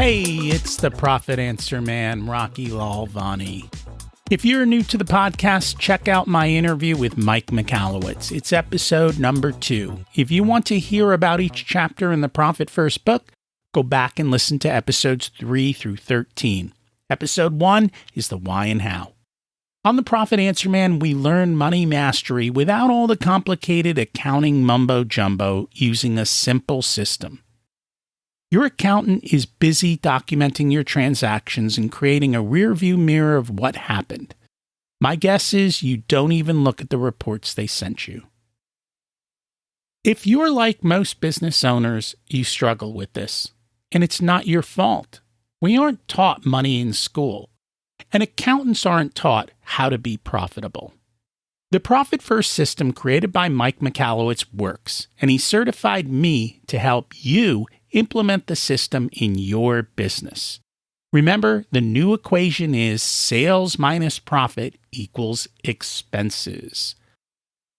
Hey, it's the Profit Answer Man, Rocky Lalvani. If you're new to the podcast, check out my interview with Mike Michalowicz. It's episode number 2. If you want to hear about each chapter in the Profit First book, go back and listen to episodes 3 through 13. Episode 1 is the why and how. On the Profit Answer Man, we learn money mastery without all the complicated accounting mumbo-jumbo using a simple system. Your accountant is busy documenting your transactions and creating a rearview mirror of what happened. My guess is you don't even look at the reports they sent you. If you're like most business owners, you struggle with this, and it's not your fault. We aren't taught money in school, and accountants aren't taught how to be profitable. The Profit First system created by Mike Michalowicz works, and he certified me to help you implement the system in your business. Remember, the new equation is sales minus profit equals expenses.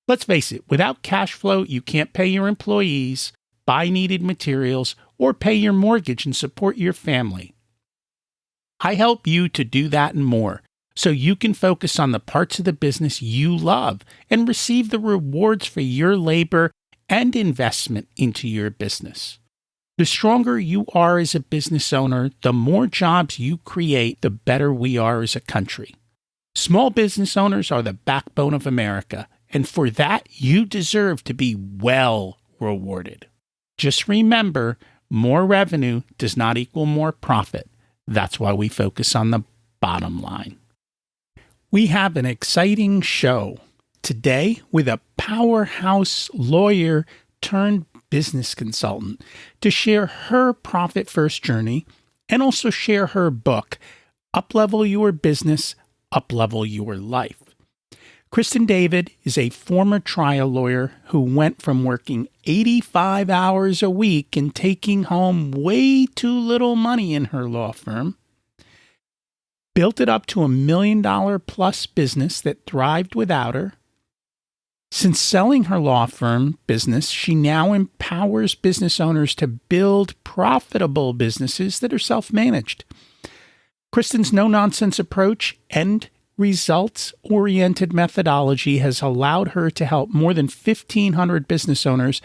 Let's face it, without cash flow, you can't pay your employees, buy needed materials, or pay your mortgage and support your family. I help you to do that and more, so you can focus on the parts of the business you love and receive the rewards for your labor and investment into your business. The stronger you are as a business owner, the more jobs you create, the better we are as a country. Small business owners are the backbone of America, and for that, you deserve to be well rewarded. Just remember, more revenue does not equal more profit. That's why we focus on the bottom line. We have an exciting show today with a powerhouse lawyer turned business consultant to share her Profit First journey and also share her book, Uplevel Your Business, Uplevel Your Life. Kristen David is a former trial lawyer who went from working 85 hours a week and taking home way too little money in her law firm, built it up to $1 million plus business that thrived without her. Since selling her law firm business, she now empowers business owners to build profitable businesses that are self-managed. Kristen's no-nonsense approach and results-oriented methodology has allowed her to help more than 1,500 business owners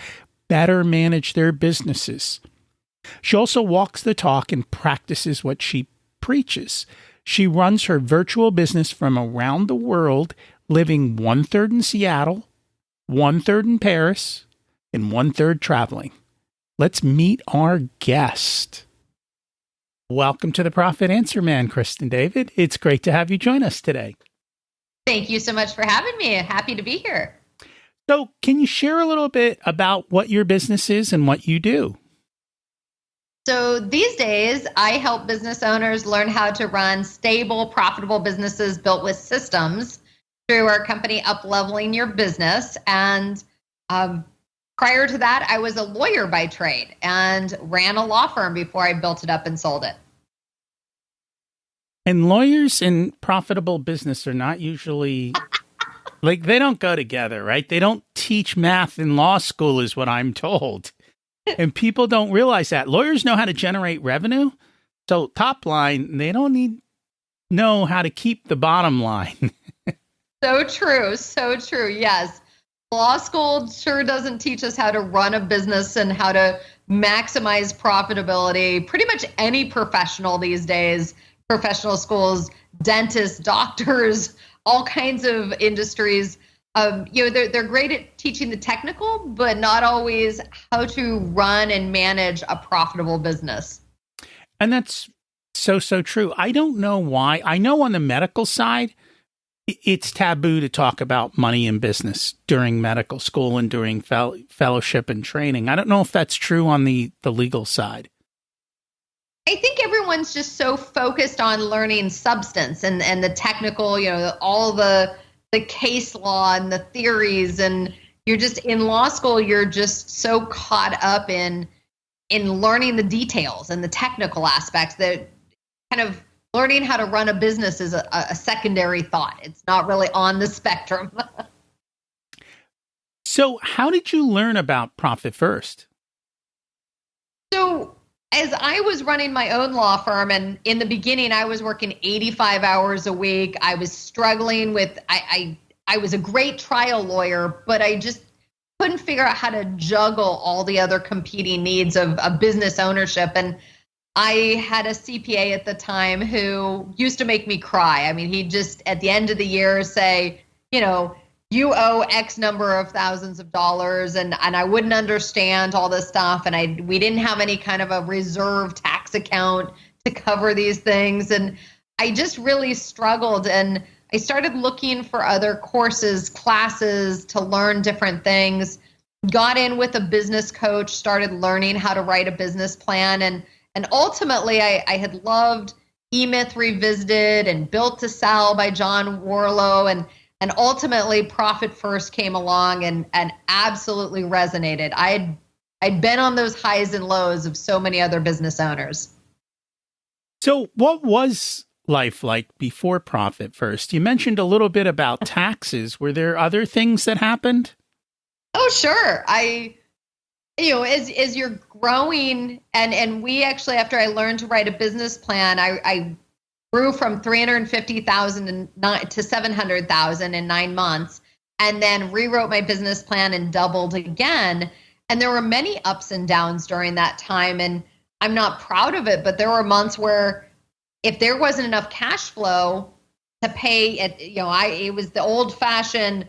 better manage their businesses. She also walks the talk and practices what she preaches. She runs her virtual business from around the world, living 1/3 in Seattle, 1/3 in Paris, and 1/3 traveling. Let's meet our guest. Welcome to the Profit Answer Man, Kristen David. It's great to have you join us today. Thank you so much for having me. Happy to be here. So, can you share a little bit about what your business is and what you do? So these days, I help business owners learn how to run stable, profitable businesses built with systems through our company, Upleveling Your Business. And prior to that, I was a lawyer by trade and ran a law firm before I built it up and sold it. And lawyers and profitable business are not usually, they don't go together, right? They don't teach math in law school is what I'm told. And people don't realize that. Lawyers know how to generate revenue. So top line, they don't know how to keep the bottom line. So true. So true. Yes. Law school sure doesn't teach us how to run a business and how to maximize profitability. Pretty much any professional these days, professional schools, dentists, doctors, all kinds of industries, they're great at teaching the technical, but not always how to run and manage a profitable business. And that's so true. I don't know why. I know on the medical side, it's taboo to talk about money in business during medical school and during fellowship and training. I don't know if that's true on the legal side. I think everyone's just so focused on learning substance and the technical, all the case law and the theories. And you're just in law school, you're just so caught up in learning the details and the technical aspects that kind of learning how to run a business is a secondary thought. It's not really on the spectrum. So how did you learn about Profit First? So as I was running my own law firm, and in the beginning, I was working 85 hours a week. I was struggling with, I was a great trial lawyer, but I just couldn't figure out how to juggle all the other competing needs of business ownership. And I had a CPA at the time who used to make me cry. I mean, he'd just at the end of the year say, you owe X number of thousands of dollars, and I wouldn't understand all this stuff. And we didn't have any kind of a reserve tax account to cover these things. And I just really struggled. And I started looking for other courses, classes to learn different things, got in with a business coach, started learning how to write a business plan. And ultimately, I had loved E-Myth Revisited and Built to Sell by John Warlow. And ultimately, Profit First came along and absolutely resonated. I'd been on those highs and lows of so many other business owners. So what was life like before Profit First? You mentioned a little bit about taxes. Were there other things that happened? Oh, sure. As you're growing, and we actually, after I learned to write a business plan, I grew from 350,000 to 700,000 in 9 months, and then rewrote my business plan and doubled again. And there were many ups and downs during that time, and I'm not proud of it, but there were months where if there wasn't enough cash flow to pay it, it was the old-fashioned,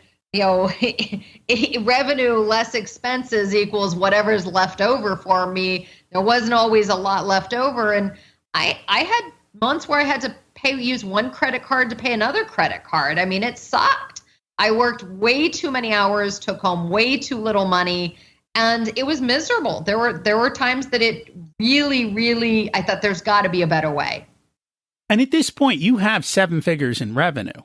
revenue less expenses equals whatever's left over for me. There wasn't always a lot left over, and I had months where I had to use one credit card to pay another credit card. I mean, it sucked. I worked way too many hours, took home way too little money, and it was miserable. There were times that it really, really, I thought there's got to be a better way. And at this point, you have 7 figures in revenue.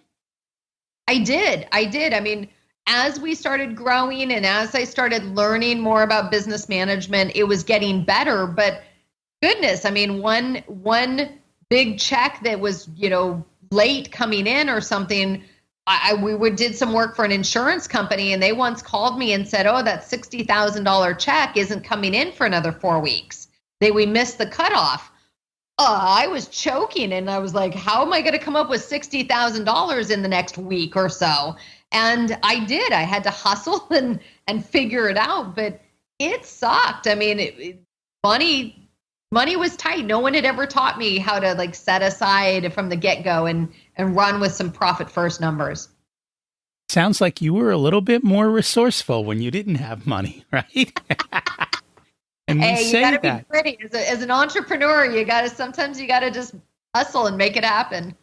I did. I mean, as we started growing and as I started learning more about business management, it was getting better. But goodness, I mean, one big check that was, late coming in or something, we did some work for an insurance company, and they once called me and said, oh, that $60,000 check isn't coming in for another 4 weeks. We missed the cutoff. I was choking, and I was like, how am I going to come up with $60,000 in the next week or so? And I did. I had to hustle and figure it out, but it sucked. I mean, money was tight. No one had ever taught me how to set aside from the get-go and run with some profit first numbers. Sounds like you were a little bit more resourceful when you didn't have money, right? And hey, you got to be pretty. As an entrepreneur, sometimes you got to just hustle and make it happen.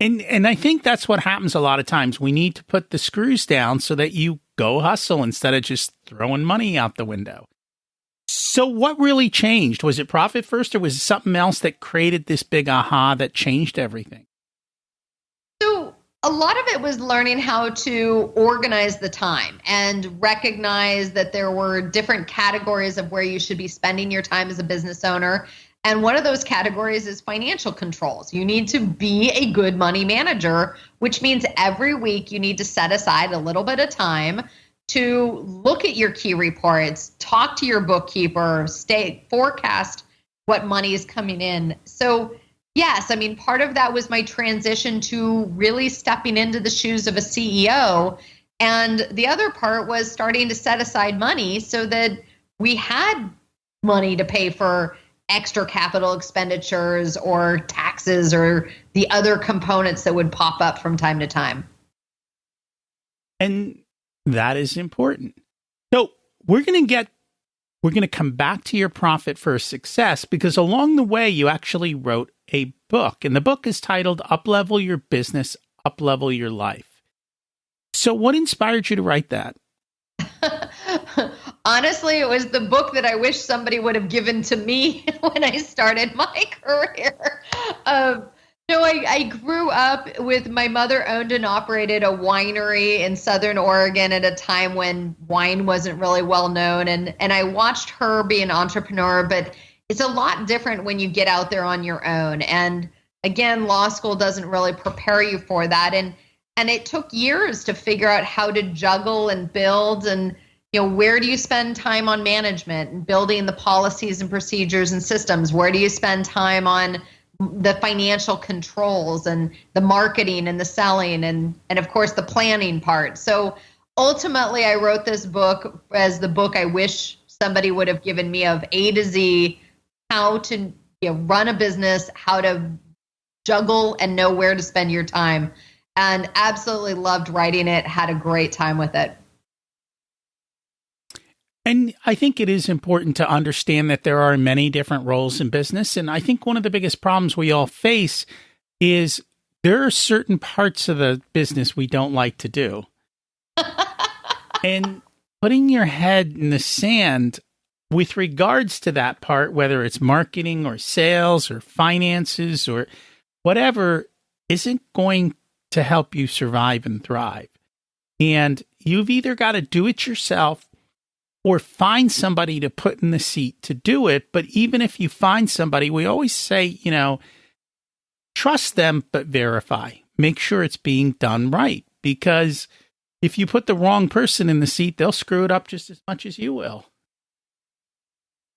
And I think that's what happens a lot of times. We need to put the screws down so that you go hustle instead of just throwing money out the window. So what really changed? Was it Profit First, or was it something else that created this big aha that changed everything? So a lot of it was learning how to organize the time and recognize that there were different categories of where you should be spending your time as a business owner. And one of those categories is financial controls. You need to be a good money manager, which means every week you need to set aside a little bit of time to look at your key reports, talk to your bookkeeper, forecast what money is coming in. So yes, I mean, part of that was my transition to really stepping into the shoes of a CEO. And the other part was starting to set aside money so that we had money to pay for extra capital expenditures or taxes or the other components that would pop up from time to time. And that is important. So we're going to come back to your Profit First success, because along the way, you actually wrote a book, and the book is titled Uplevel Your Business, Uplevel Your Life. So what inspired you to write that? Honestly, it was the book that I wish somebody would have given to me when I started my career. I grew up with my mother owned and operated a winery in Southern Oregon at a time when wine wasn't really well known. And I watched her be an entrepreneur, but it's a lot different when you get out there on your own. And again, law school doesn't really prepare you for that. And it took years to figure out how to juggle and build. And where do you spend time on management and building the policies and procedures and systems? Where do you spend time on the financial controls and the marketing and the selling and of course the planning part? So ultimately I wrote this book as the book I wish somebody would have given me of A to Z, how to run a business, how to juggle and know where to spend your time. And absolutely loved writing it, had a great time with it. And I think it is important to understand that there are many different roles in business. And I think one of the biggest problems we all face is there are certain parts of the business we don't like to do. And putting your head in the sand with regards to that part, whether it's marketing or sales or finances or whatever, isn't going to help you survive and thrive. And you've either got to do it yourself or find somebody to put in the seat to do it. But even if you find somebody, we always say, trust them, but verify. Make sure it's being done right. Because if you put the wrong person in the seat, they'll screw it up just as much as you will.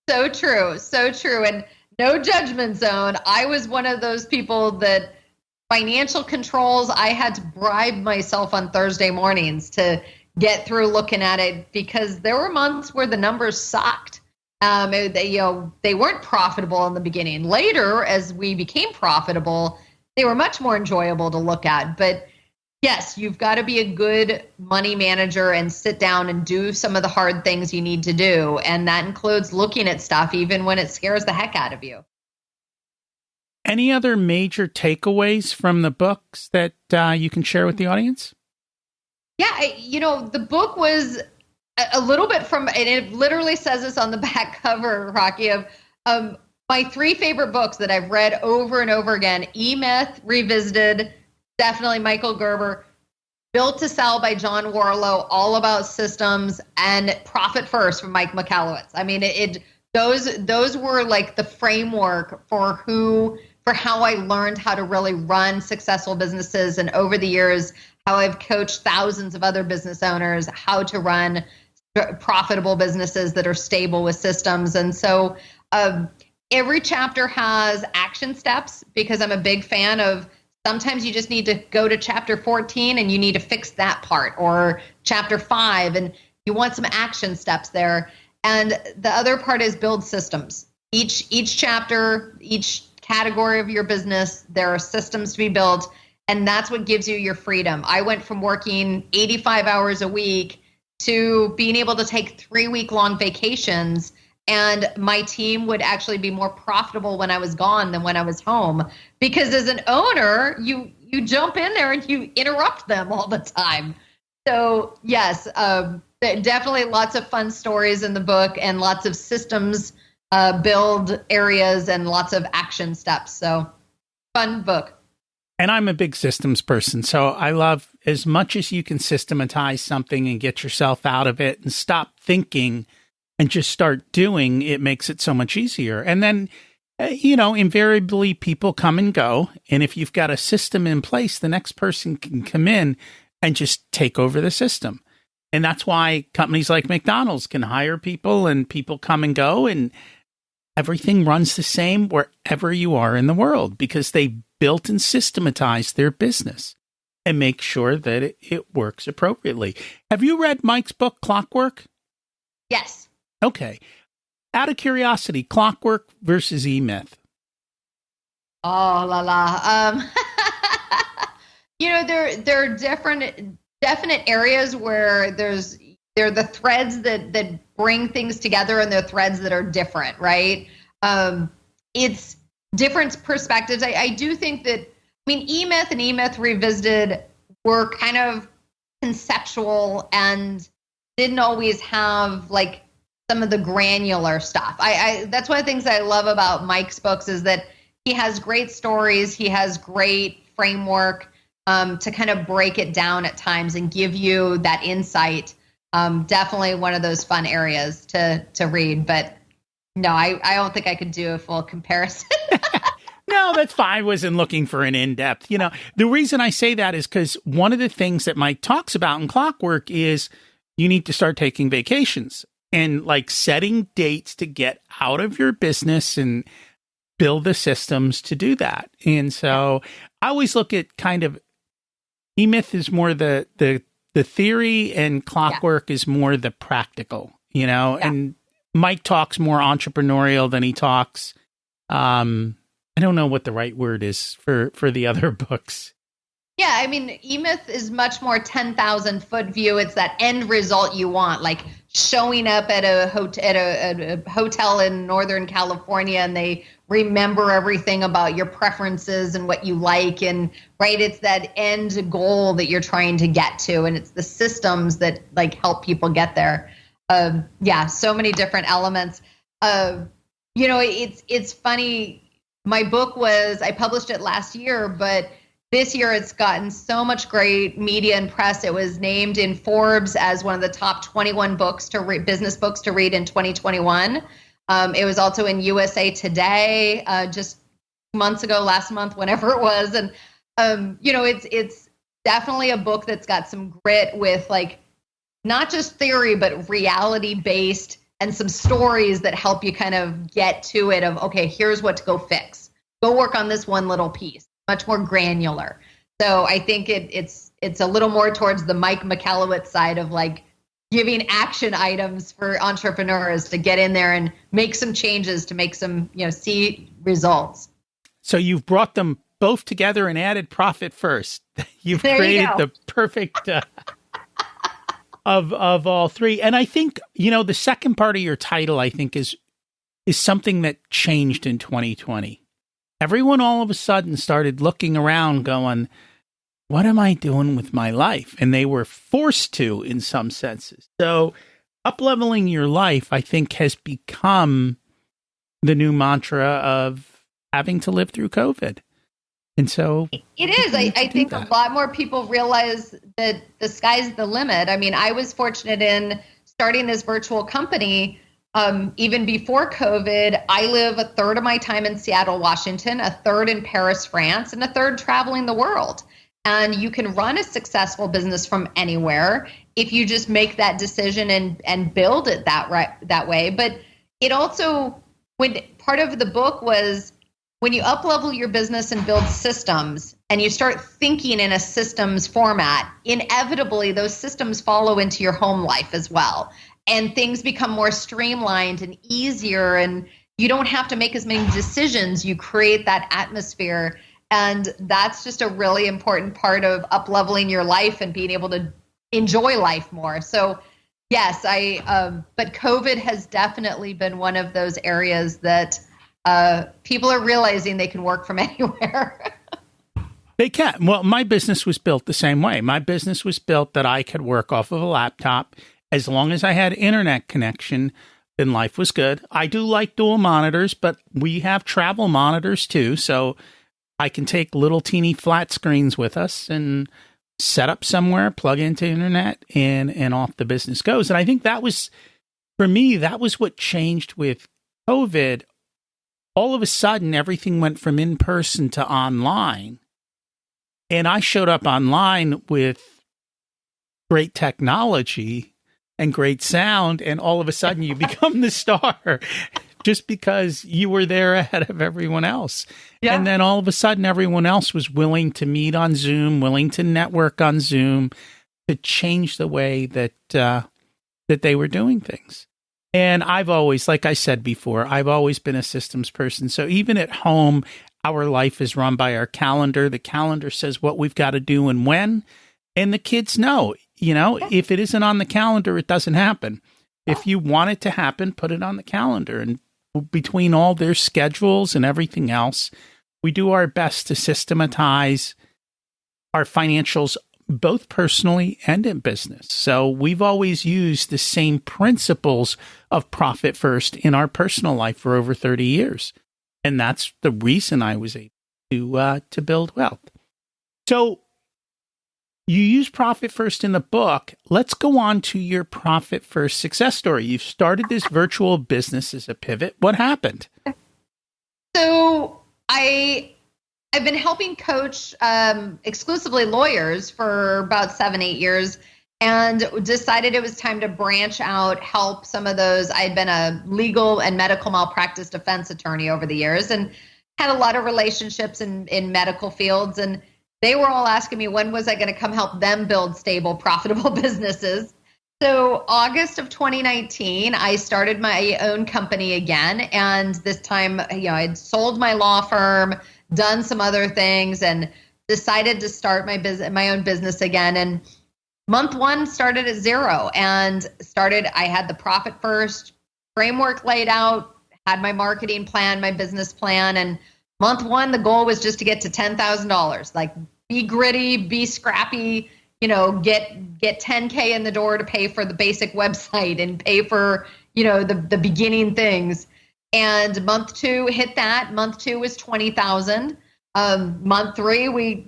So true. So true. And no judgment zone. I was one of those people that financial controls, I had to bribe myself on Thursday mornings to get through looking at it because there were months where the numbers sucked. They weren't profitable in the beginning. Later, as we became profitable, they were much more enjoyable to look at. But yes, you've got to be a good money manager and sit down and do some of the hard things you need to do. And that includes looking at stuff even when it scares the heck out of you. Any other major takeaways from the books that you can share with the audience? Yeah, the book was a little bit and it literally says this on the back cover, Rocky, of my 3 favorite books that I've read over and over again. E-Myth Revisited, definitely Michael Gerber. Built to Sell by John Warlow, all about systems, and Profit First from Mike Michalowicz. I mean, those were like the framework for how I learned how to really run successful businesses, and over the years, how I've coached thousands of other business owners how to run profitable businesses that are stable with systems. And so every chapter has action steps because I'm a big fan of sometimes you just need to go to chapter 14 and you need to fix that part, or chapter 5 and you want some action steps there. And the other part is build systems. Each chapter, each category of your business, there are systems to be built. And that's what gives you your freedom. I went from working 85 hours a week to being able to take 3-week-long vacations. And my team would actually be more profitable when I was gone than when I was home. Because as an owner, you jump in there and you interrupt them all the time. So yes, definitely lots of fun stories in the book and lots of systems build areas and lots of action steps. So fun book. And I'm a big systems person, so I love as much as you can systematize something and get yourself out of it and stop thinking and just start doing, it makes it so much easier. And then, invariably people come and go. And if you've got a system in place, the next person can come in and just take over the system. And that's why companies like McDonald's can hire people and people come and go and everything runs the same wherever you are in the world because they built and systematized their business and make sure that it works appropriately. Have you read Mike's book, Clockwork? Yes. Okay. Out of curiosity, Clockwork versus E-Myth. Oh, la la. There are definite areas where there are the threads that bring things together and there are threads that are different, right? It's different perspectives. I do think that, E-Myth and E-Myth Revisited were kind of conceptual and didn't always have like some of the granular stuff. That's one of the things I love about Mike's books is that he has great stories. He has great framework to kind of break it down at times and give you that insight. Definitely one of those fun areas to read, but no, I don't think I could do a full comparison. No, that's fine. I wasn't looking for an in-depth. The reason I say that is because one of the things that Mike talks about in Clockwork is you need to start taking vacations and like setting dates to get out of your business and build the systems to do that. And so I always look at kind of E-Myth is more the theory and Clockwork is more the practical, and Mike talks more entrepreneurial than he talks. I don't know what the right word is for the other books. Yeah, I mean, E-Myth is much more 10,000 foot view. It's that end result you want, like showing up at a hotel in Northern California and they remember everything about your preferences and what you like. And right, it's that end goal that you're trying to get to. And it's the systems that like help people get there. So many different elements. It's funny. My book I published it last year, but this year, it's gotten so much great media and press. It was named in Forbes as one of the top 21 business books to read in 2021. It was also in USA Today just months ago, last month, whenever it was. And, it's definitely a book that's got some grit with like not just theory, but reality based and some stories that help you kind of get to it of, okay, here's what to go fix. Go work on this one little piece. Much more granular. So I think it's a little more towards the Mike Michalowicz side of like giving action items for entrepreneurs to get in there and make some changes to make some, see results. So you've brought them both together and added profit first. You've created the perfect of all three. And I think, the second part of your title, I think is something that changed in 2020. Everyone all of a sudden started looking around going, what am I doing with my life? And they were forced to in some senses. So upleveling your life, I think, has become the new mantra of having to live through COVID. And so it is. I think a lot more people realize that the sky's the limit. I mean, I was fortunate in starting this virtual company. Even before COVID, I live a third of my time in Seattle, Washington, a third in Paris, France, and a third traveling the world. And you can run a successful business from anywhere if you just make that decision and build it that way. But it also, when part of the book was when you uplevel your business and build systems and you start thinking in a systems format, inevitably those systems follow into your home life as well. And things become more streamlined and easier, and you don't have to make as many decisions. You create that atmosphere, and that's just a really important part of upleveling your life and being able to enjoy life more. So, yes, but COVID has definitely been one of those areas that people are realizing they can work from anywhere. They can. Well, my business was built the same way. My business was built that I could work off of a laptop. As long as I had internet connection, then life was good. I do like dual monitors, but we have travel monitors too. So I can take little teeny flat screens with us and set up somewhere, plug into internet, and off the business goes. And I think that was, for me, that was what changed with COVID. All of a sudden, everything went from in-person to online. And I showed up online with great technology and great sound, and all of a sudden you become the star just because you were there ahead of everyone else. Yeah. And then all of a sudden everyone else was willing to meet on Zoom, willing to network on Zoom, to change the way that they were doing things. And I've always, like I said before, I've always been a systems person. So even at home, our life is run by our calendar. The calendar says what we've got to do and when, and the kids know. If it isn't on the calendar, it doesn't happen. If you want it to happen, put it on the calendar. And between all their schedules and everything else, we do our best to systematize our financials, both personally and in business. So we've always used the same principles of profit first in our personal life for over 30 years. And that's the reason I was able to build wealth. So you use profit first in the book. Let's go on to your profit first success story. You've started this virtual business as a pivot. What happened? So I've been helping coach exclusively lawyers for about 7-8 years. and decided it was time to branch out, help some of those. I'd been a legal and medical malpractice defense attorney over the years and had a lot of relationships in medical fields. And they were all asking me, when was I going to come help them build stable, profitable businesses? So August of 2019, I started my own company again. And this time, I'd sold my law firm, done some other things, and decided to start my own business again. And month one started at zero and I had the profit first framework laid out, had my marketing plan, my business plan. And month one, the goal was just to get to $10,000, like be gritty, be scrappy, get 10K in the door to pay for the basic website and pay for, the beginning things. And month two hit that. Month two was 20,000. Month three, we,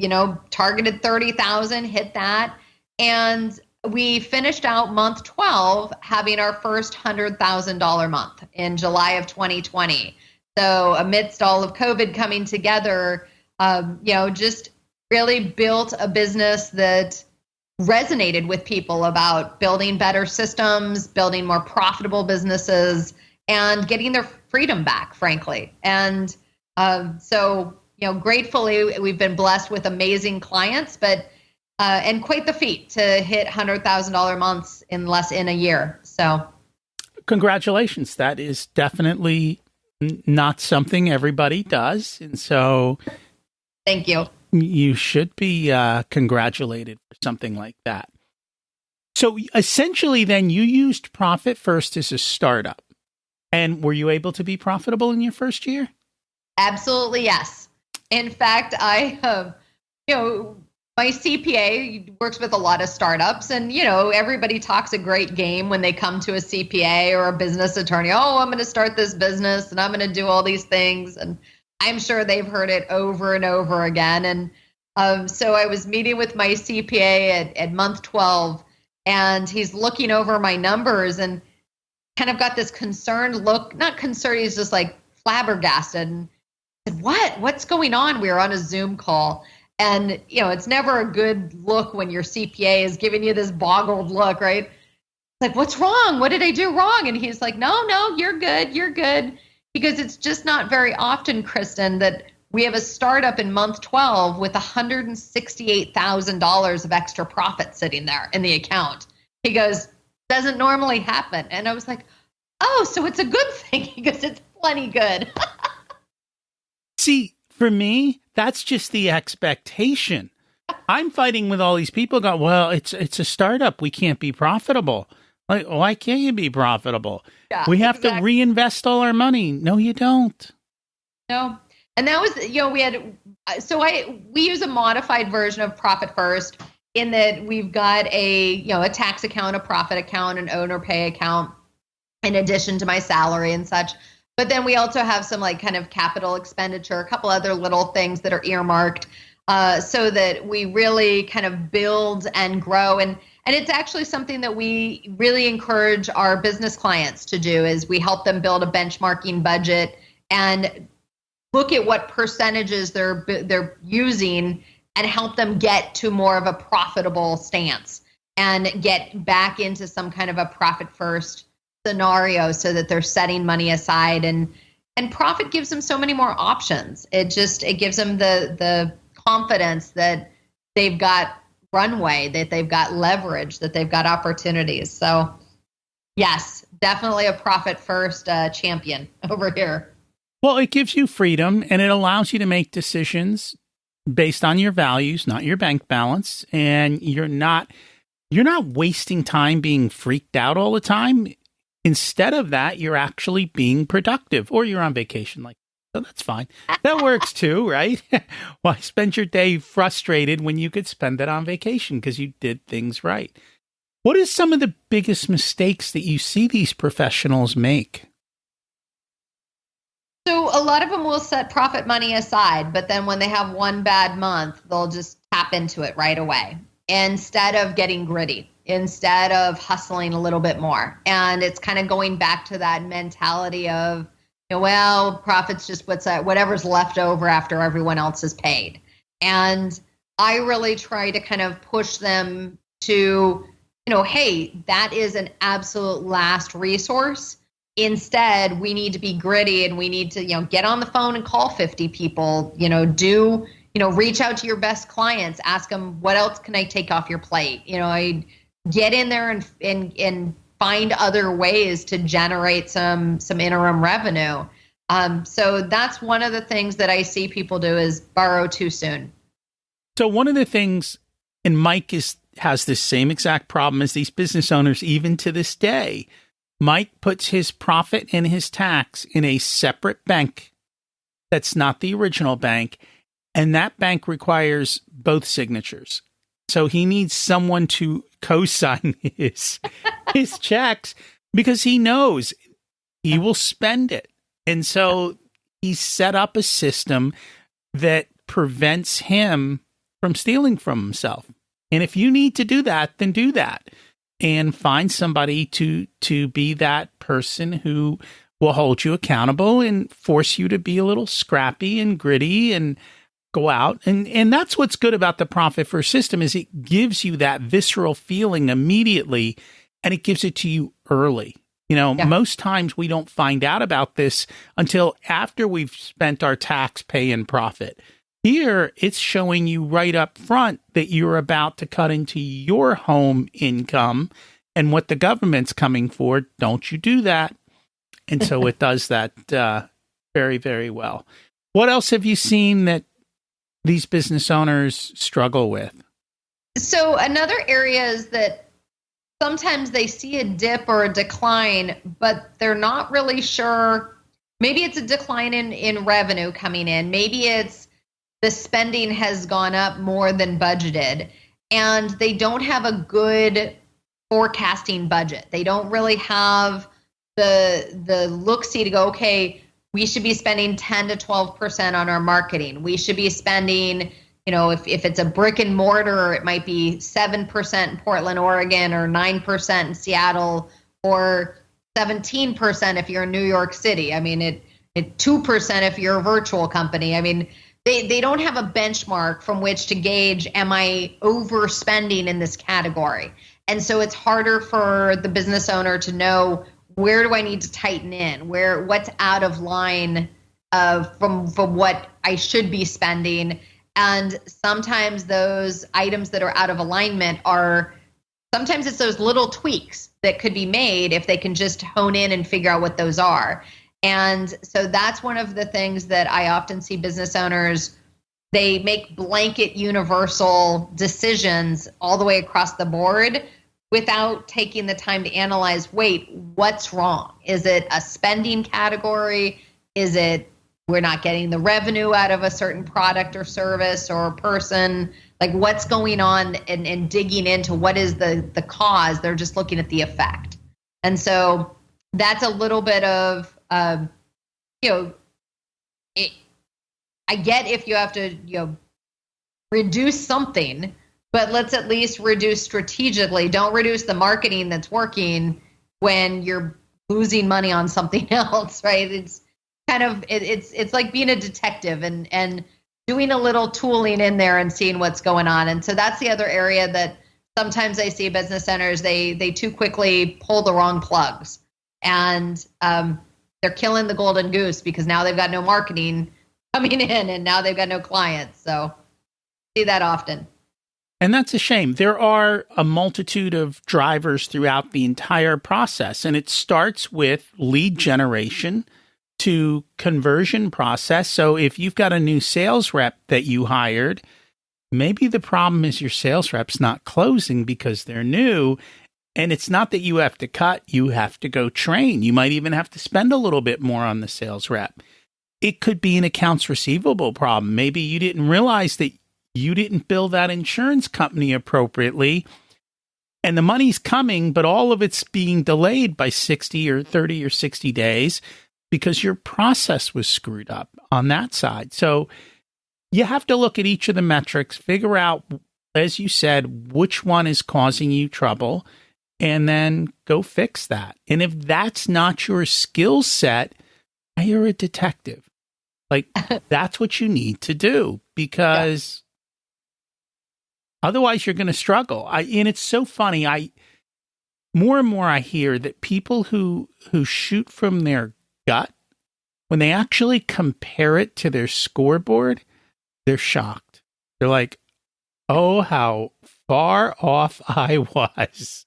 targeted 30,000, hit that. And we finished out month 12 having our first $100,000 month in July of 2020. So amidst all of COVID coming together, just really built a business that resonated with people about building better systems, building more profitable businesses, and getting their freedom back, frankly. And gratefully, we've been blessed with amazing clients, but and quite the feat to hit $100,000 months in less in a year. So, congratulations! That is definitely not something everybody does, and so thank you. You should be congratulated for something like that. So, essentially, then you used Profit First as a startup, and were you able to be profitable in your first year? Absolutely, yes. In fact, my CPA works with a lot of startups, and, everybody talks a great game when they come to a CPA or a business attorney. Oh, I'm going to start this business and I'm going to do all these things. And I'm sure they've heard it over and over again. And so I was meeting with my CPA at month 12, and he's looking over my numbers and kind of got this concerned look, not concerned, he's just like flabbergasted. And I said, what's going on? We were on a Zoom call. And, it's never a good look when your CPA is giving you this boggled look, right? It's like, what's wrong? What did I do wrong? And he's like, no, you're good. You're good. Because it's just not very often, Kristen, that we have a startup in month 12 with $168,000 of extra profit sitting there in the account. He goes, doesn't normally happen. And I was like, oh, so it's a good thing. He goes, it's plenty good. See, for me, that's just the expectation. I'm fighting with all these people going, well, it's a startup. We can't be profitable. Like, why can't you be profitable? Yeah, we have to reinvest all our money. No, you don't. No. And that was, we use a modified version of Profit First in that we've got a tax account, a profit account, an owner pay account, in addition to my salary and such. But then we also have some kind of capital expenditure, a couple other little things that are earmarked so that we really kind of build and grow. And it's actually something that we really encourage our business clients to do is we help them build a benchmarking budget and look at what percentages they're using and help them get to more of a profitable stance and get back into some kind of a profit first scenario so that they're setting money aside and profit gives them so many more options. It gives them the confidence that they've got runway, that they've got leverage, that they've got opportunities. So yes, definitely a profit first champion over here. Well, it gives you freedom and it allows you to make decisions based on your values, not your bank balance. And you're not wasting time being freaked out all the time. Instead of that, you're actually being productive, or you're on vacation. So that's fine. That works too, right? Why spend your day frustrated when you could spend it on vacation because you did things right? What are some of the biggest mistakes that you see these professionals make? So a lot of them will set profit money aside, but then when they have one bad month, they'll just tap into it right away instead of getting gritty, instead of hustling a little bit more. And it's kind of going back to that mentality of, profit's just whatever's left over after everyone else is paid. And I really try to kind of push them to, hey, that is an absolute last resource. Instead, we need to be gritty and we need to, get on the phone and call 50 people, reach out to your best clients, ask them, what else can I take off your plate? I get in there and find other ways to generate some interim revenue. So that's one of the things that I see people do is borrow too soon. So one of the things, and Mike has this same exact problem as these business owners, even to this day. Mike puts his profit and his tax in a separate bank that's not the original bank, and that bank requires both signatures. So he needs someone to co-sign his checks because he knows he will spend it. And so he's set up a system that prevents him from stealing from himself. And if you need to do that, then do that. And find somebody to be that person who will hold you accountable and force you to be a little scrappy and gritty and go out. And that's what's good about the Profit First system is it gives you that visceral feeling immediately, and it gives it to you early. Most times we don't find out about this until after we've spent our tax, pay, and profit. Here, it's showing you right up front that you're about to cut into your home income and what the government's coming for. Don't you do that. And so it does that very, very well. What else have you seen that these business owners struggle with? So another area is that sometimes they see a dip or a decline, but they're not really sure. Maybe it's a decline in revenue coming in. Maybe it's the spending has gone up more than budgeted, and they don't have a good forecasting budget. They don't really have the look-see to go, okay, we should be spending 10 to 12% on our marketing. We should be spending, if it's a brick and mortar, it might be 7% in Portland, Oregon, or 9% in Seattle, or 17% if you're in New York City. I mean, it 2% if you're a virtual company. I mean, They don't have a benchmark from which to gauge, am I overspending in this category? And so it's harder for the business owner to know, where do I need to tighten in? What's out of line from what I should be spending? And sometimes those items that are out of alignment sometimes it's those little tweaks that could be made if they can just hone in and figure out what those are. And so that's one of the things that I often see business owners, they make blanket universal decisions all the way across the board without taking the time to analyze, wait, what's wrong? Is it a spending category? Is it we're not getting the revenue out of a certain product or service or person? Like what's going on, and digging into what is the cause. They're just looking at the effect. And so that's a little bit of, I get if you have to, reduce something, but let's at least reduce strategically. Don't reduce the marketing that's working when you're losing money on something else, right? It's kind of, it's like being a detective and doing a little tooling in there and seeing what's going on. And so that's the other area that sometimes I see business owners, they too quickly pull the wrong plugs. And they're killing the golden goose because now they've got no marketing coming in and now they've got no clients. So see that often. And that's a shame. There are a multitude of drivers throughout the entire process, and it starts with lead generation to conversion process. So if you've got a new sales rep that you hired, maybe the problem is your sales rep's not closing because they're new. And it's not that you have to cut, you have to go train. You might even have to spend a little bit more on the sales rep. It could be an accounts receivable problem. Maybe you didn't realize that you didn't bill that insurance company appropriately, and the money's coming, but all of it's being delayed by 60 or 30 or 60 days because your process was screwed up on that side. So you have to look at each of the metrics, figure out, as you said, which one is causing you trouble, and then go fix that. And if that's not your skill set, hire a detective. Like, that's what you need to do, because otherwise you're going to struggle. And it's so funny. more and more I hear that people who shoot from their gut, when they actually compare it to their scoreboard, they're shocked. They're like, oh, how far off I was.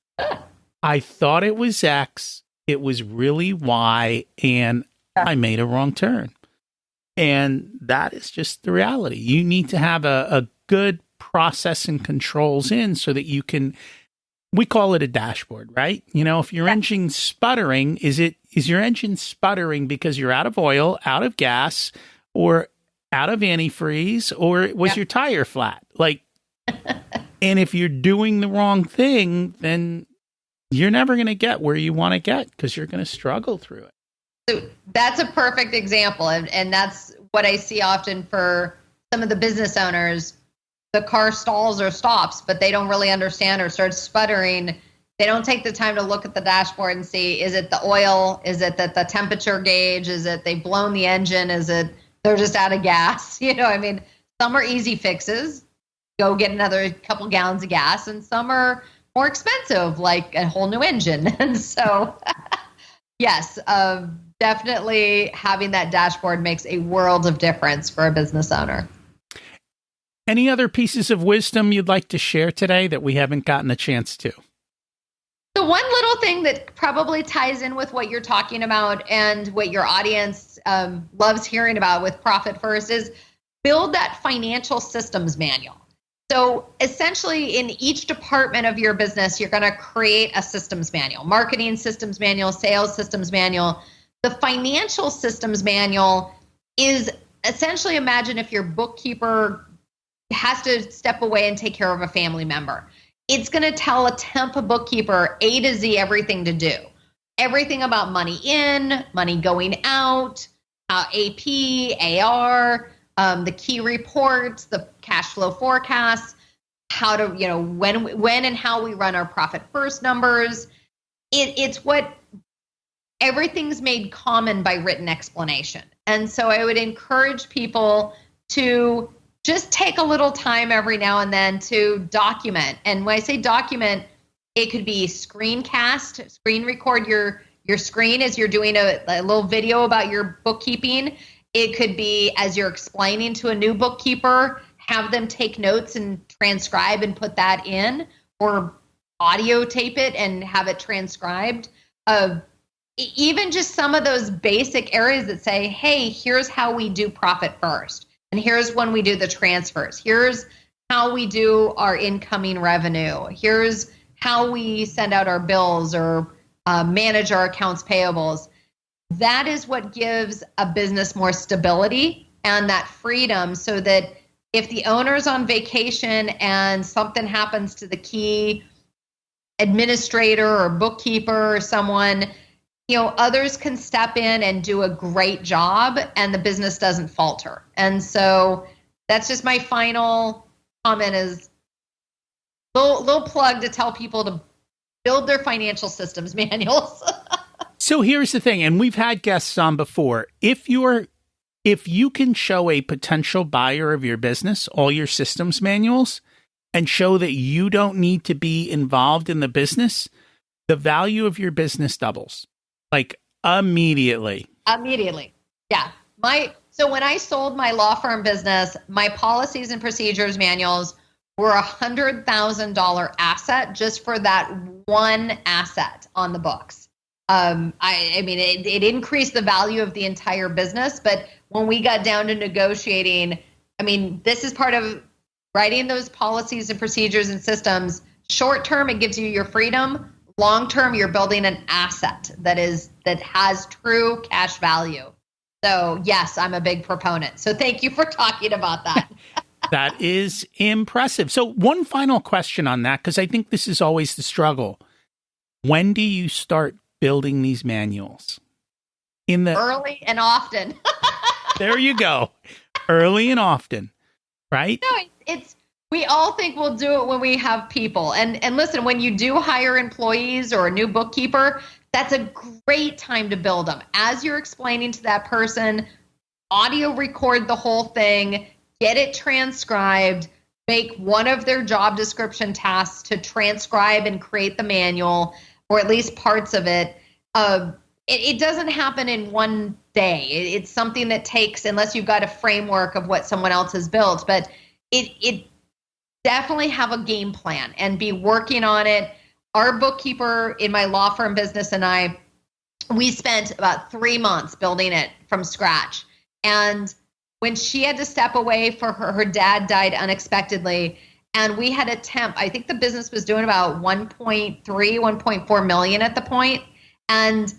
I thought it was X. It was really Y, and I made a wrong turn. And that is just the reality. You need to have a good process and controls in so that you can, we call it a dashboard, right? You know, if your engine's sputtering, is your engine sputtering because you're out of oil, out of gas, or out of antifreeze, or was your tire flat? Like, and if you're doing the wrong thing, then you're never going to get where you want to get because you're going to struggle through it. So that's a perfect example. And that's what I see often for some of the business owners. The car stalls or stops, but they don't really understand or starts sputtering. They don't take the time to look at the dashboard and see, is it the oil? Is it that the temperature gauge? Is it they've blown the engine? Is it they're just out of gas? You know, I mean, some are easy fixes. Go get another couple gallons of gas, and some are more expensive, like a whole new engine. And so, yes, definitely having that dashboard makes a world of difference for a business owner. Any other pieces of wisdom you'd like to share today that we haven't gotten a chance to? The one little thing that probably ties in with what you're talking about and what your audience loves hearing about with Profit First is build that financial systems manual. So essentially in each department of your business, you're going to create a systems manual, marketing systems manual, sales systems manual. The financial systems manual is essentially, imagine if your bookkeeper has to step away and take care of a family member. It's going to tell a temp bookkeeper A to Z everything to do. Everything about money in, money going out, AP, AR, the key reports, the cash flow forecasts, how to, you know, when and how we run our Profit First numbers. It's what everything's made common by written explanation. And so I would encourage people to just take a little time every now and then to document. And when I say document, it could be screen record your screen as you're doing a little video about your bookkeeping. It could be as you're explaining to a new bookkeeper, have them take notes and transcribe and put that in, or audio tape it and have it transcribed. Even just some of those basic areas that say, hey, here's how we do Profit First. And here's when we do the transfers. Here's how we do our incoming revenue. Here's how we send out our bills or manage our accounts payables. That is what gives a business more stability and that freedom, so that if the owner's on vacation and something happens to the key administrator or bookkeeper or someone, you know, others can step in and do a great job and the business doesn't falter. And so that's just my final comment, is little plug to tell people to build their financial systems manuals. So here's the thing, and we've had guests on before. If you can show a potential buyer of your business all your systems manuals and show that you don't need to be involved in the business, the value of your business doubles. Like immediately. Yeah. So when I sold my law firm business, my policies and procedures manuals were $100,000 asset just for that one asset on the books. I mean, it increased the value of the entire business, but when we got down to negotiating, I mean, this is part of writing those policies and procedures and systems. Short term, it gives you your freedom. Long term, you're building an asset that has true cash value. So yes, I'm a big proponent. So thank you for talking about that. That is impressive. So one final question on that, because I think this is always the struggle. When do you start building these manuals? Early and often. There you go. Early and often, right? No, we all think we'll do it when we have people. And listen, when you do hire employees or a new bookkeeper, that's a great time to build them. As you're explaining to that person, audio record the whole thing, get it transcribed, make one of their job description tasks to transcribe and create the manual, or at least parts of it, it doesn't happen in one day. It's something that takes, unless you've got a framework of what someone else has built, but it definitely have a game plan and be working on it. Our bookkeeper in my law firm business and we spent about 3 months building it from scratch. And when she had to step away for her dad died unexpectedly, and we had a temp, I think the business was doing about 1.4 million at the point. And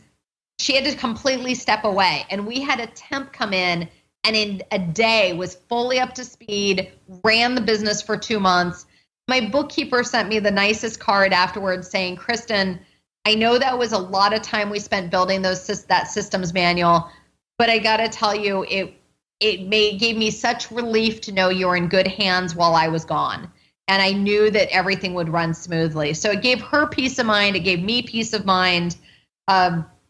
she had to completely step away. And we had a temp come in and in a day was fully up to speed, ran the business for 2 months. My bookkeeper sent me the nicest card afterwards saying, Kristen, I know that was a lot of time we spent building that systems manual, but I got to tell you, it gave me such relief to know you were in good hands while I was gone. And I knew that everything would run smoothly. So it gave her peace of mind. It gave me peace of mind.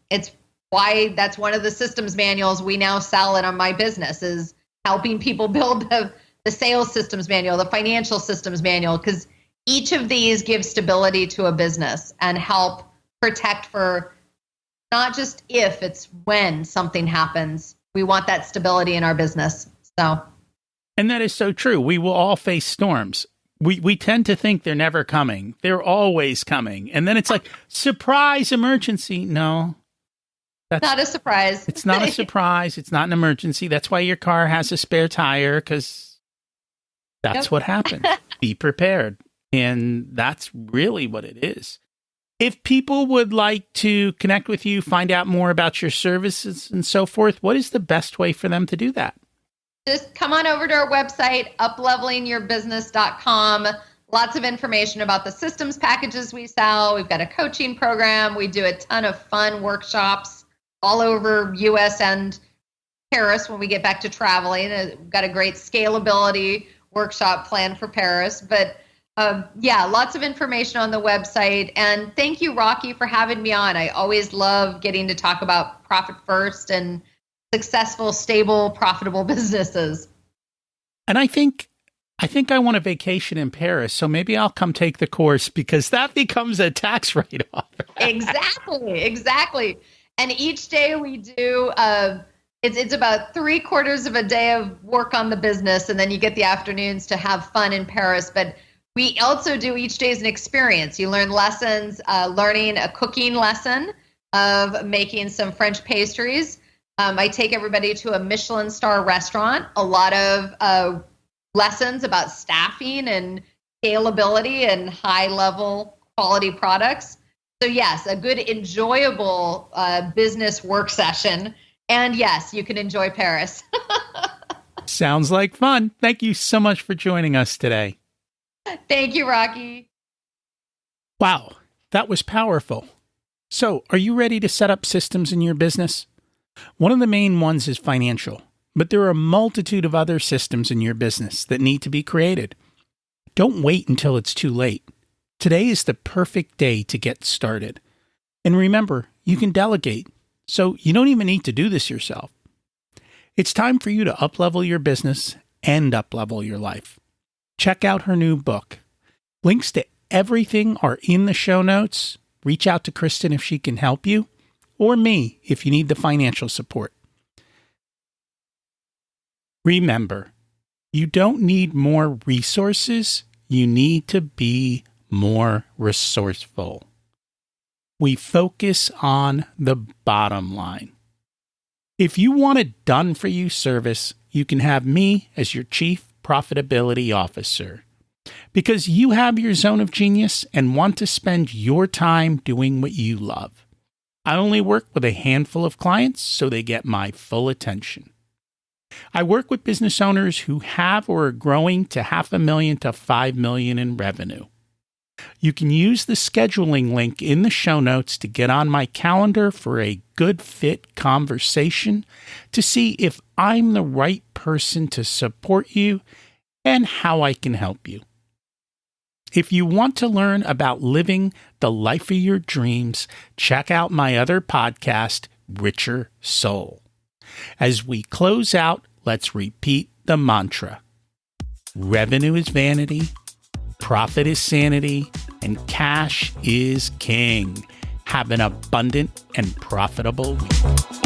It's why that's one of the systems manuals we now sell it on my business, is helping people build the sales systems manual, the financial systems manual, because each of these give stability to a business and help protect for not just if, it's when something happens. We want that stability in our business. And that is so true. We will all face storms. We tend to think they're never coming. They're always coming. And then it's like, surprise, emergency. No. That's not a surprise. It's not a surprise. It's not an emergency. That's why your car has a spare tire, because that's what happens. Be prepared. And that's really what it is. If people would like to connect with you, find out more about your services and so forth, what is the best way for them to do that? Just come on over to our website, uplevelingyourbusiness.com. Lots of information about the systems packages we sell. We've got a coaching program. We do a ton of fun workshops all over US and Paris when we get back to traveling. We've got a great scalability workshop planned for Paris. But lots of information on the website. And thank you, Rocky, for having me on. I always love getting to talk about profit first and successful, stable, profitable businesses. And I think I want a vacation in Paris, so maybe I'll come take the course, because that becomes a tax write-off. Exactly. And each day we do, it's about 3/4 of a day of work on the business, and then you get the afternoons to have fun in Paris. But we also do each day as an experience. You learn lessons, learning a cooking lesson of making some French pastries. I take everybody to a Michelin star restaurant, a lot of lessons about staffing and scalability and high level quality products. So yes, a good, enjoyable business work session. And yes, you can enjoy Paris. Sounds like fun. Thank you so much for joining us today. Thank you, Rocky. Wow, that was powerful. So, are you ready to set up systems in your business? One of the main ones is financial, but there are a multitude of other systems in your business that need to be created. Don't wait until it's too late. Today is the perfect day to get started. And remember, you can delegate, so you don't even need to do this yourself. It's time for you to uplevel your business and uplevel your life. Check out her new book. Links to everything are in the show notes. Reach out to Kristen if she can help you, or me if you need the financial support. Remember, you don't need more resources. You need to be more resourceful. We focus on the bottom line. If you want a done-for-you service, you can have me as your Chief Profitability Officer, because you have your zone of genius and want to spend your time doing what you love. I only work with a handful of clients, so they get my full attention. I work with business owners who have or are growing to $500,000 to $5 million in revenue. You can use the scheduling link in the show notes to get on my calendar for a good fit conversation to see if I'm the right person to support you and how I can help you. If you want to learn about living the life of your dreams, check out my other podcast, Richer Soul. As we close out, let's repeat the mantra. Revenue is vanity, profit is sanity, and cash is king. Have an abundant and profitable week.